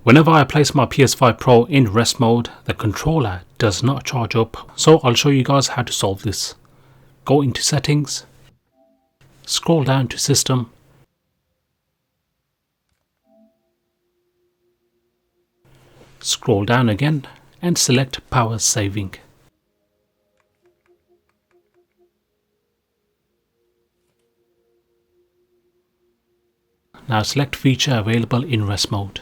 Whenever I place my PS5 Pro in rest mode, the controller does not charge up. So I'll show you guys how to solve this. Go into settings, scroll down to system, scroll down again and select power saving. Now select feature available in rest mode.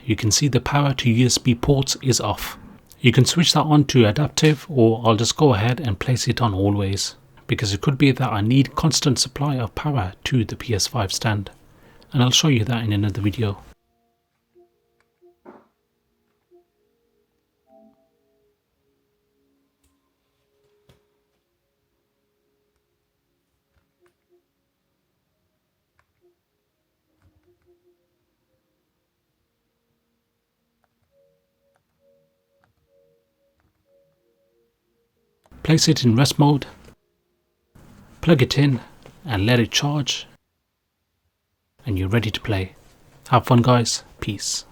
You can see the power to USB ports is off. You can switch that on to adaptive, or I'll just go ahead and place it on always, because it could be that I need constant supply of power to the PS5 stand, and I'll show you that in another video. Place it in rest mode, plug it in and let it charge, and you're ready to play. Have fun guys, peace.